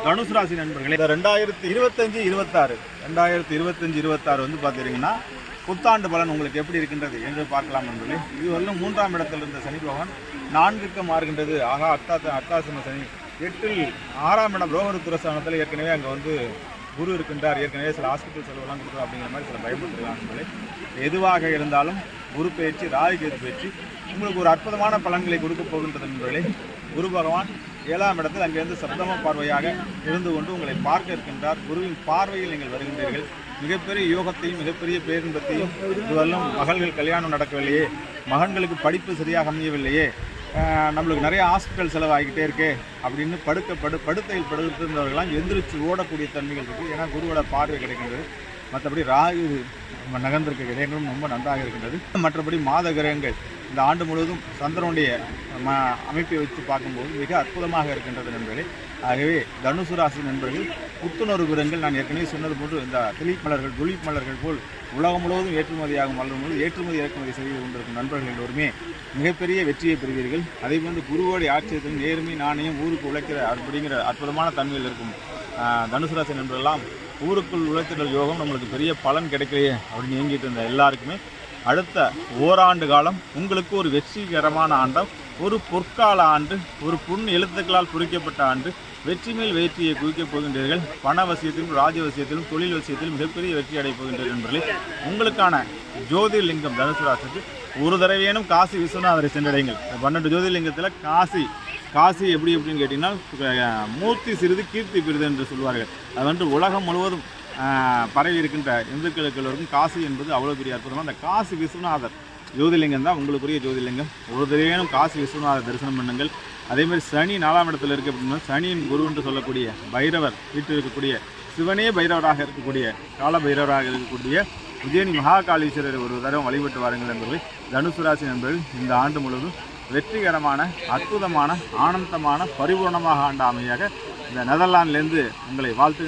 தனுசு ராசி நண்பர்களே, இந்த 2025-26 வந்து பார்த்தீங்கன்னா புத்தாண்டு பலன் உங்களுக்கு எப்படி இருக்கின்றது என்று பார்க்கலாம் நண்பர்களே. இதுவரையிலும் 3ஆம் இடத்தில் இருந்த சனி பகவான் 4க்கு மாறுகின்றது. ஆகா, அர்த்தாசன சனி 8ல் 6ஆம் இடம் ரோகருத்துரஸ்தானத்தில் ஏற்கனவே அங்கே வந்து குரு இருக்கின்றார். ஏற்கனவே சில ஹாஸ்பிட்டல் செலவுலாம் கொடுக்குறோம் அப்படிங்கிற மாதிரி சில பயப்பட்டுருக்காங்க நண்பர்களே. எதுவாக இருந்தாலும் குரு பயிற்சி, ராகு கேது பயிற்சி உங்களுக்கு ஒரு அற்புதமான பலன்களை கொடுக்க போகின்றது நண்பர்களே. குரு பகவான் 7ஆம் இடத்தில் அங்கிருந்து சப்தம பார்வையாக இருந்து கொண்டு உங்களை பார்க்க இருக்கின்றார். குருவின் பார்வையில் நீங்கள் வருகின்றீர்கள். மிகப்பெரிய யோகத்தையும் மிகப்பெரிய பேரின்பத்தையும், இதுவரையிலும் மகள்கள் கல்யாணம் நடக்கவில்லையே, மகன்களுக்கு படிப்பு சரியாக அமையவில்லையே, நம்மளுக்கு நிறைய ஹாஸ்பிட்டல் செலவாகிக்கிட்டே இருக்கே அப்படின்னு படுத்தையில் படுத்திருந்தவர்களாம் எந்திரிச்சு ஓடக்கூடிய தன்மைகள் இருக்குது. ஏன்னா குருவோட பார்வை கிடைக்கின்றது. மற்றபடி ராகு நகர்ந்திருக்க கிரகங்களும் ரொம்ப நன்றாக இருக்கின்றது. மற்றபடி மாத கிரகங்கள் இந்த ஆண்டு முழுவதும் சந்திரனுடைய அமைப்பை வச்சு பார்க்கும்போது மிக அற்புதமாக இருக்கின்றது நண்பர்களே. ஆகவே தனுசு ராசி நண்பர்கள் புத்துணர்வு கிரகங்கள் நான் ஏற்கனவே சொன்னது போன்று இந்த துலிப் மலர்கள் போல் உலகம் முழுவதும் ஏற்றுமதியாகும் மலரும் போது ஏற்றுமதி இறக்குமதி செய்து கொண்டிருக்கும் நண்பர்கள் எல்லோருமே மிகப்பெரிய வெற்றியை பெறுவீர்கள். அதே போன்று குருவோடைய ஆட்சியத்தில் நேர்மை நாணயம் ஊருக்கு உழைக்கிற அப்படிங்கிற அற்புதமான தன்மையில் இருக்கும் தனுசு ராசி நண்பர்களெல்லாம் ஊருக்குள் உழைத்திடல் யோகம் நம்மளுக்கு பெரிய பலன் கிடைக்கலையே அப்படின்னு இயங்கிட்டு இருந்த எல்லாருக்குமே அடுத்த ஓராண்டு காலம் உங்களுக்கு ஒரு வெற்றிகரமான ஆண்டாம், ஒரு பொற்கால ஆண்டு, ஒரு புண் எழுத்துக்களால் குறிக்கப்பட்ட ஆண்டு, வெற்றி மேல் வெற்றியை குவிக்கப் போகின்றீர்கள். பண வசியத்திலும் ராஜ்யவசியத்திலும் தொழில் வசியத்திலும் மிகப்பெரிய வெற்றி அடையப் போகின்றீர்கள் என்பதிலே உங்களுக்கான ஜோதிர்லிங்கம் தனுசு ராசிக்கு ஒரு தடவையேனும் காசி விஸ்வநாதரை சென்றடைங்கள். 12 ஜோதிர்லிங்கத்தில் காசி எப்படி எப்படின்னு கேட்டிங்கன்னா மூர்த்தி சிறிது கீர்த்தி பெரிது என்று சொல்வார்கள். அது வந்து உலகம் முழுவதும் பரவி இருக்கின்ற இந்துக்களுக்கு எல்லோருக்கும் காசி என்பது அவ்வளோ பெரிய அற்புதமாக அந்த காசி விஸ்வநாதர் ஜோதிர்லிங்கம் தான் உங்களுக்குரிய ஜோதிர்லிங்கம். ஒரு தடவையும் காசி விஸ்வநாதர் தரிசனம் பண்ணுங்கள். அதேமாதிரி சனி 4ஆம் இடத்தில் இருக்க அப்படின்னா சனியின் குரு என்று சொல்லக்கூடிய பைரவர் வீட்டில் இருக்கக்கூடிய சிவனே பைரவராக இருக்கக்கூடிய கால பைரவராக இருக்கக்கூடிய உஜயனி மகாகாளீஸ்வரர் ஒரு தடவை வழிபட்டு வாருங்கள் என்பதை தனுசு ராசி நண்பர்கள் இந்த ஆண்டு முழுவதும் வெற்றிகரமான அற்புதமான ஆனந்தமான பரிபூர்ணமாக ஆண்ட அமையாக இந்த நெதர்லாந்திலிருந்து உங்களை வாழ்த்து